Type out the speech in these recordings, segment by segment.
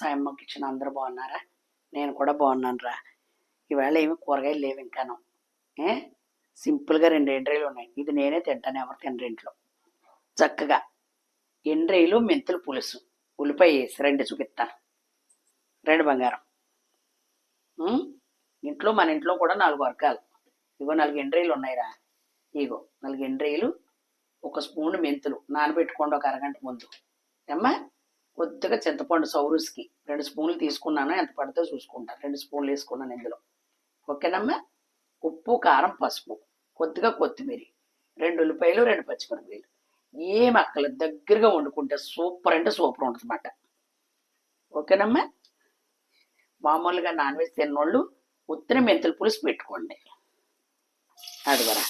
Sayamma kitchen అందరూ బాగున్నారా? నేను కూడా బాగున్నాను రా. ఈవేళ ఏమి కూరగాయలు లేవు ఇంకాను. సింపుల్గా 2 ఎండ్రాయిలు ఉన్నాయి. ఇది నేనే తింటాను, ఎవరు తినరు ఇంట్లో. చక్కగా ఎండ్రాయిలు, మెంతులు పులుసు, ఉల్లిపాయ వేసి 2 చూపిస్తాను. 2 బంగారం. ఇంట్లో మన ఇంట్లో కూడా 4 వర్గాలు. ఇగో 4 ఎండ్రాయిలు ఉన్నాయిరా. ఇగో 4 ఎండ్రాయిలు, 1 స్పూన్ మెంతులు నానబెట్టుకోండి ఒక అరగంట ముందు. ఏమ్మా, కొద్దిగా చింతపండు సౌరుస్కి 2 స్పూన్లు తీసుకున్నాను, ఎంత పడితే చూసుకుంటాను. 2 స్పూన్లు వేసుకున్నాను ఇందులో. ఓకేనమ్మా. ఉప్పు, కారం, పసుపు, కొద్దిగా కొత్తిమీర, 2 ఉల్లిపాయలు, 2 పచ్చిమిరపకాయలు. ఏం అక్కలు దగ్గరగా వండుకుంటే సూపర్ అంటే సూపర్ ఉంటుంది అన్నమాట. ఓకేనమ్మా. మామూలుగా నాన్ వెజ్ తిన్నోళ్ళు ఉత్తిన మెంతుల పులుసు పెట్టుకోండి. అది కూడా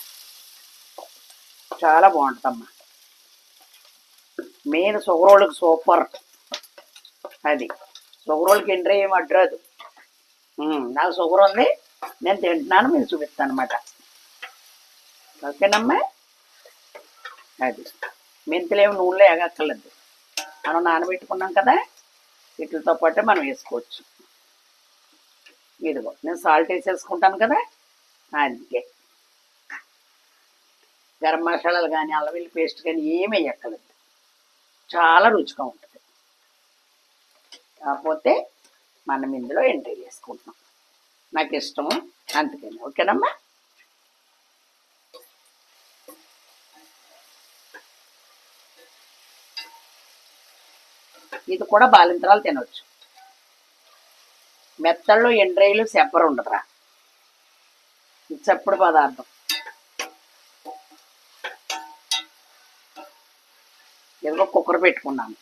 చాలా బాగుంటుందమ్మా. మెయిన్ షుగర్ వాళ్ళకి సూపర్. అది షుగర్ వాళ్ళకి ఎండ్రీ ఏమి అడ్రాదు. నాకు షుగర్ ఉంది, నేను తింటున్నాను, మీకు చూపిస్తాను అనమాట. ఓకేనమ్మా. అది మెంతులు ఏమి నూనెలో ఎగక్కర్లేదు, మనం నానబెట్టుకున్నాం కదా, వీటితో పాటు మనం వేసుకోవచ్చు. ఇదిగో నేను సాల్ట్ వేసేసుకుంటాను కదా, అందుకే గరం మసాలాలు కానీ అల్లం వెల్లుల్లి పేస్ట్ కానీ ఏమి వేయక్కర్లేదు, చాలా రుచిగా ఉంటుంది. కాకపోతే మనం ఇందులో ఎంట్రీ చేసుకుంటున్నాం, నాకు ఇష్టము అందుకని. ఓకేనమ్మా. ఇది కూడా బాలింతరాలు తినవచ్చు. మెత్తళ్ళు ఎండ్రాయిలు సెప్పరు ఉండదురా, ఇది చప్పుడు పదార్థం. ఏదో కుక్కర్ పెట్టుకున్నాను.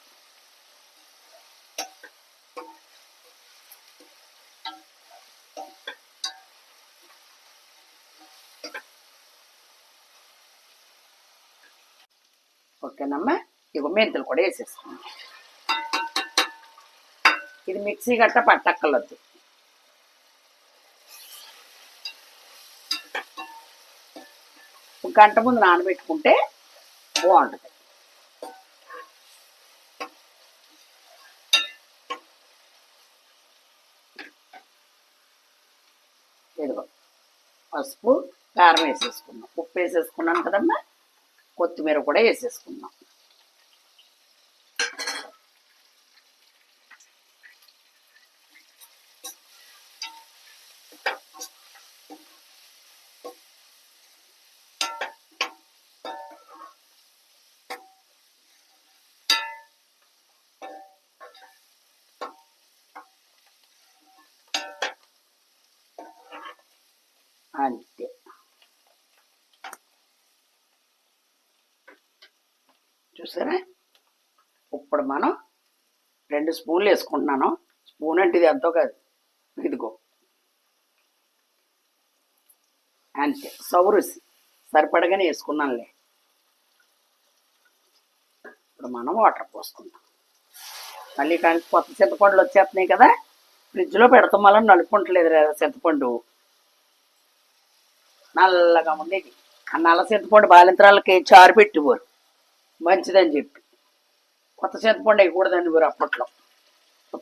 ఓకేనమ్మా. ఇగో మెంతులు కూడా వేసేసుకున్నాం. ఇది మిక్సీ గట్ట పట్టక్కర్లేదు. ఒక గంట ముందు నానబెట్టుకుంటే బాగుంటుంది. ఇదిగో పసుపు, కారం వేసేసుకున్నాం, ఉప్పు వేసేసుకున్నాను కదమ్మా, కొత్తిమీర కూడా వేసేసుకున్నాం. అంతే. చూసారా, ఇప్పుడు మనం 2 స్పూన్లు వేసుకుంటున్నాను. స్పూన్ అంటే ఇది ఎంతో కాదు, ఇదిగో అంతే. సౌరుసి సరిపడగానే వేసుకున్నానులే. ఇప్పుడు మనం వాటర్ పోసుకుందాం. మళ్ళీ కానీ కొత్త చింతపండులు వచ్చేస్తున్నాయి కదా, ఫ్రిడ్జ్లో పెడతాం, మళ్ళీ నలుపుకుంటలేదు చింతపండు, నల్లగా ఉండేది. ఆ నల్ల చింతపండు బాలింతరాలకి చారు పెట్టిపోరు, మంచిదని చెప్పి. కొత్త చింతపండు వేయకూడదండి మీరు అప్పట్లో.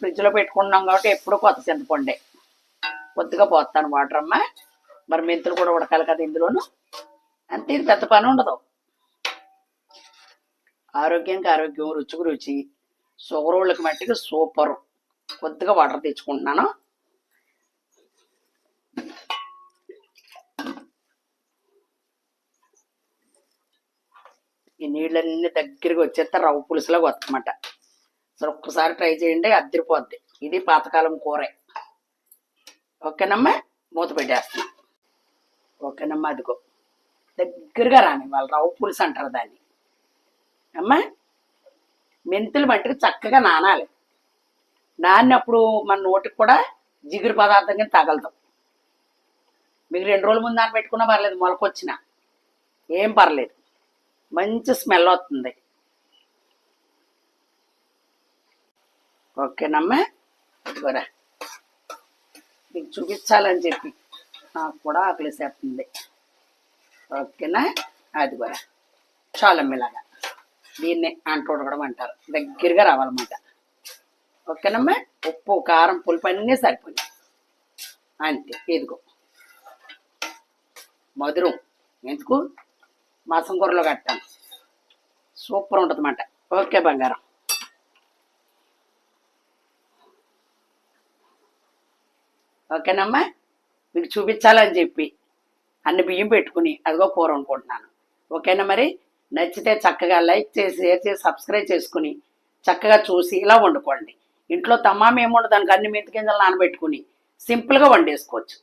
ఫ్రిడ్జ్లో పెట్టుకున్నాం కాబట్టి ఎప్పుడు కొత్త చింతపండే. కొద్దిగా పోస్తాను వాటర్ అమ్మ. మరి మెంతులు కూడా ఉడకాలి కదా ఇందులోను, అంతే. ఇది పెద్ద పని ఉండదు. ఆరోగ్యానికి ఆరోగ్యం, రుచికి రుచి, షుగర్ వాళ్ళకి మట్టికి సూపరు. కొద్దిగా వాటర్ తెచ్చుకుంటున్నాను. ఈ నీళ్ళన్నీ దగ్గరికి వచ్చేస్తే రవ్వ పులుసులాగా వస్తుందన్నమాట. అసలు ఒక్కసారి ట్రై చేయండి, అద్దరిపోద్ది. ఇది పాతకాలం కూరే. ఓకేనమ్మా. మూత పెట్టేస్తున్నా. ఓకేనమ్మా. అదిగో దగ్గరగా రాని వాళ్ళు రవ్వ పులుసు అంటారు దాన్ని. అమ్మా, మెంతులు మట్టికి చక్కగా నానాలి. నానినప్పుడు మన నోటికి కూడా జిగురు పదార్థం కింద తగలదు. మీకు 2 రోజుల ముందు నానబెట్టుకున్నా పర్లేదు, మొలకొచ్చినా ఏం పర్లేదు, మంచి స్మెల్ వస్తుంది. ఓకేనమ్మా. కూర మీకు చూపించాలని చెప్పి నాకు కూడా ఆకలిసేస్తుంది. ఓకేనా. అది కూడా చాలా మెల్లగా దీన్ని అంటుడకడం అంటారు, దగ్గరగా రావాలన్నమాట. ఓకేనమ్మా. ఉప్పు కారం పులుపు అన్నీ సరిపోయి అంతే. ఇదిగో మధురం ఎందుకు మాసం కూరలో కట్టాను, సూపర్ ఉంటుంది అన్నమాట. ఓకే బంగారం. ఓకేనమ్మా. మీకు చూపించాలని చెప్పి అన్ని బియ్యం పెట్టుకుని అదిగో కూర వండుకుంటున్నాను. ఓకేనా మరి? నచ్చితే చక్కగా లైక్ చేసి షేర్ చేసి సబ్స్క్రైబ్ చేసుకుని చక్కగా చూసి ఇలా వండుకోండి. ఇంట్లో తమ్మామి ఏముండదు, దానికి అన్ని మెంతి గింజలు నానబెట్టుకుని సింపుల్గా వండేసుకోవచ్చు.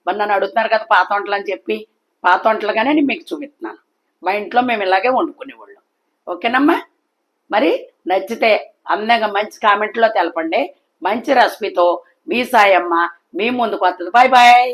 మరి నన్ను అడుగుతున్నారు కదా పాత వంటలు అని చెప్పి, పాత వంటలుగానే నేను మీకు చూపిస్తున్నాను. మా ఇంట్లో మేము ఇలాగే వండుకునేవాళ్ళం. ఓకేనమ్మా. మరి నచ్చితే అందంగా మంచి కామెంట్లో తెలపండి. మంచి రెసిపీతో మీ సాయమ్మ మీ ముందుకు వస్తుంది. Bye bye.